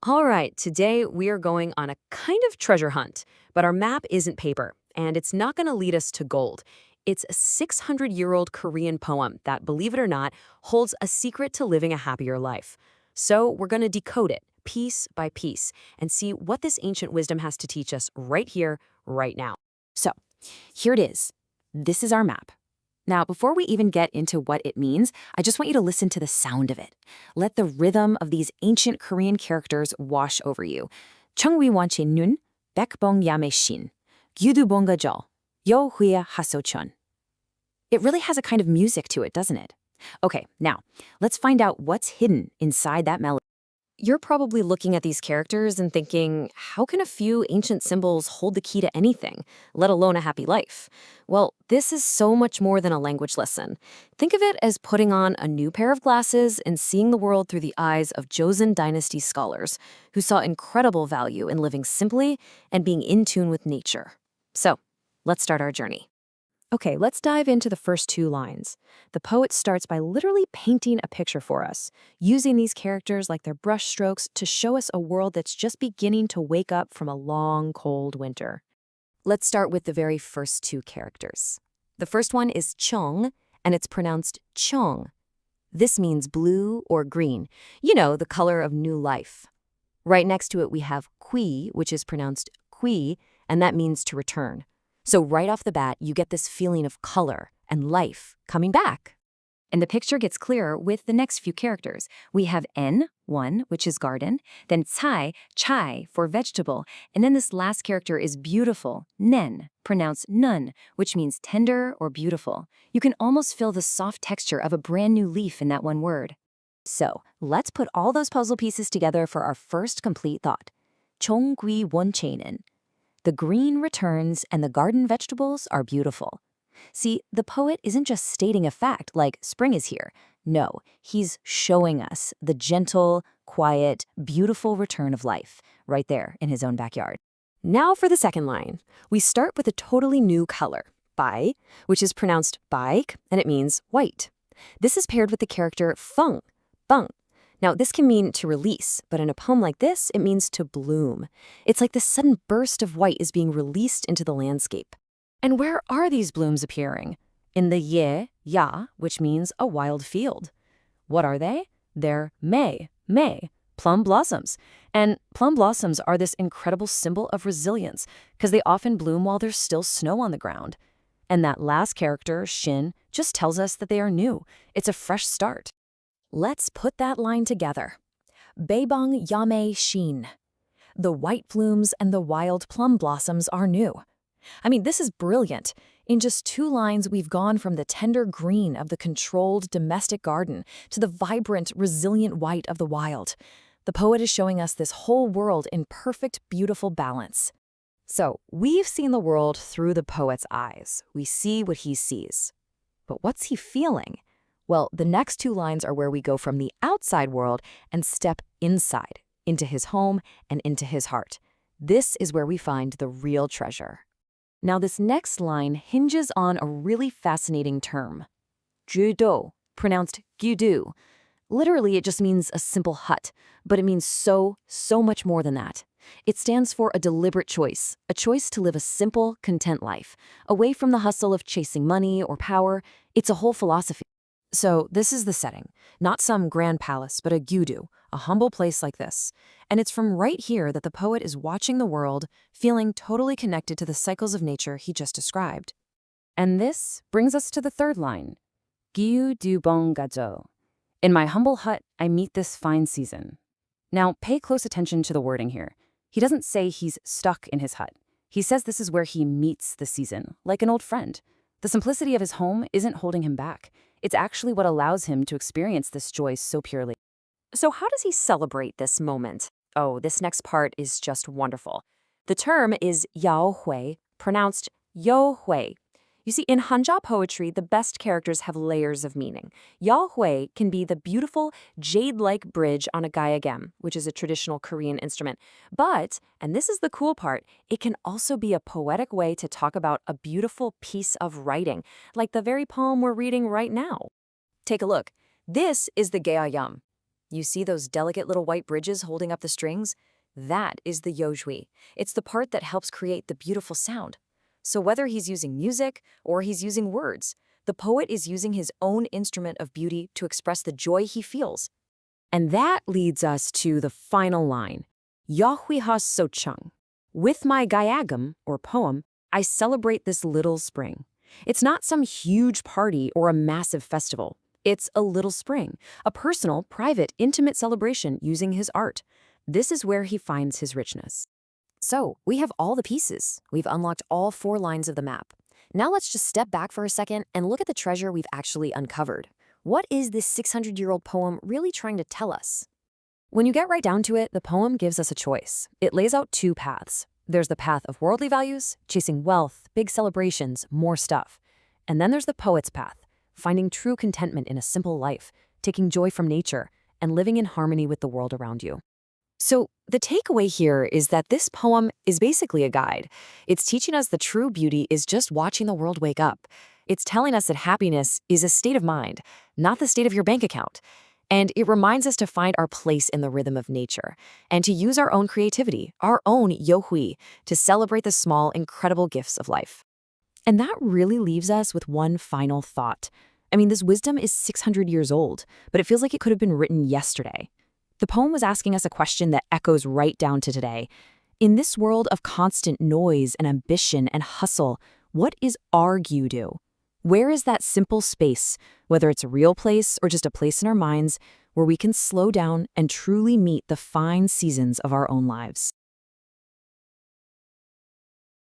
All right, today we are going on a kind of treasure hunt, but our map isn't paper, and it's not going to lead us to gold. It's a 600-year-old Korean poem that, believe it or not, holds a secret to living a happier life. So we're going to decode it piece by piece and see what this ancient wisdom has to teach us right here, right now. So, here it is. This is our map. Now, before we even get into what it means, I just want you to listen to the sound of it. Let the rhythm of these ancient Korean characters wash over you. 첨귀원 제눈, 백봉야 매신, gyudubongajo, yohuya hasochon. It really has a kind of music to it, doesn't it? Okay, now, let's find out what's hidden inside that melody. You're probably looking at these characters and thinking, how can a few ancient symbols hold the key to anything, let alone a happy life? Well, this is so much more than a language lesson. Think of it as putting on a new pair of glasses and seeing the world through the eyes of Joseon Dynasty scholars who saw incredible value in living simply and being in tune with nature. So, let's start our journey. Okay, let's dive into the first two lines. The poet starts by literally painting a picture for us, using these characters like their brush strokes to show us a world that's just beginning to wake up from a long, cold winter. Let's start with the very first two characters. The first one is Cheong, and it's pronounced Cheong. This means blue or green, you know, the color of new life. Right next to it we have Qui, which is pronounced Qui, and that means to return. So right off the bat, you get this feeling of color and life coming back. And the picture gets clearer with the next few characters. We have En, one, which is garden, then Cai, chai, for vegetable, and then this last character is beautiful, Nen, pronounced nun, which means tender or beautiful. You can almost feel the soft texture of a brand new leaf in that one word. So let's put all those puzzle pieces together for our first complete thought. 첨귀원 제눈. The green returns and the garden vegetables are beautiful. See, the poet isn't just stating a fact like spring is here. No, he's showing us the gentle, quiet, beautiful return of life right there in his own backyard. Now for the second line. We start with a totally new color, bai, which is pronounced baik, and it means white. This is paired with the character feng, beng. Now, this can mean to release, but in a poem like this, it means to bloom. It's like this sudden burst of white is being released into the landscape. And where are these blooms appearing? In the ya, which means a wild field. What are they? They're May, plum blossoms. And plum blossoms are this incredible symbol of resilience because they often bloom while there's still snow on the ground. And that last character, Shin, just tells us that they are new. It's a fresh start. Let's put that line together. Baebong yame shin. The white blooms and the wild plum blossoms are new. I mean, this is brilliant. In just two lines, we've gone from the tender green of the controlled domestic garden to the vibrant, resilient white of the wild. The poet is showing us this whole world in perfect, beautiful balance. So, we've seen the world through the poet's eyes. We see what he sees. But what's he feeling? Well, the next two lines are where we go from the outside world and step inside, into his home and into his heart. This is where we find the real treasure. Now, this next line hinges on a really fascinating term. Judo, pronounced gyudu. Literally, it just means a simple hut, but it means so much more than that. It stands for a deliberate choice, a choice to live a simple, content life, away from the hustle of chasing money or power. It's a whole philosophy. So this is the setting, not some grand palace, but a gyudu, a humble place like this. And it's from right here that the poet is watching the world, feeling totally connected to the cycles of nature he just described. And this brings us to the third line, gyudubongajo. In my humble hut, I meet this fine season. Now, pay close attention to the wording here. He doesn't say he's stuck in his hut. He says this is where he meets the season, like an old friend. The simplicity of his home isn't holding him back. It's actually what allows him to experience this joy so purely. So how does he celebrate this moment? Oh, this next part is just wonderful. The term is yaohui, pronounced yo-hui. You see, in Hanja poetry, the best characters have layers of meaning. Yaohui can be the beautiful jade-like bridge on a gayagem, which is a traditional Korean instrument. But, and this is the cool part, it can also be a poetic way to talk about a beautiful piece of writing, like the very poem we're reading right now. Take a look. This is the gayagem. You see those delicate little white bridges holding up the strings? That is the yozhui. It's the part that helps create the beautiful sound. So whether he's using music or he's using words, the poet is using his own instrument of beauty to express the joy he feels. And that leads us to the final line. Yahui ha sochang. With my gayagam, or poem, I celebrate this little spring. It's not some huge party or a massive festival. It's a little spring, a personal, private, intimate celebration using his art. This is where he finds his richness. So, we have all the pieces. We've unlocked all 4 lines of the map. Now let's just step back for a second and look at the treasure we've actually uncovered. What is this 600-year-old poem really trying to tell us? When you get right down to it, the poem gives us a choice. It lays out 2 paths. There's the path of worldly values, chasing wealth, big celebrations, more stuff. And then there's the poet's path, finding true contentment in a simple life, taking joy from nature, and living in harmony with the world around you. So the takeaway here is that this poem is basically a guide. It's teaching us the true beauty is just watching the world wake up. It's telling us that happiness is a state of mind, not the state of your bank account. And it reminds us to find our place in the rhythm of nature and to use our own creativity, our own yohui, to celebrate the small, incredible gifts of life. And that really leaves us with one final thought. I mean, this wisdom is 600 years old, but it feels like it could have been written yesterday. The poem was asking us a question that echoes right down to today. In this world of constant noise and ambition and hustle, what is our gyudo? Where is that simple space, whether it's a real place or just a place in our minds, where we can slow down and truly meet the fine seasons of our own lives?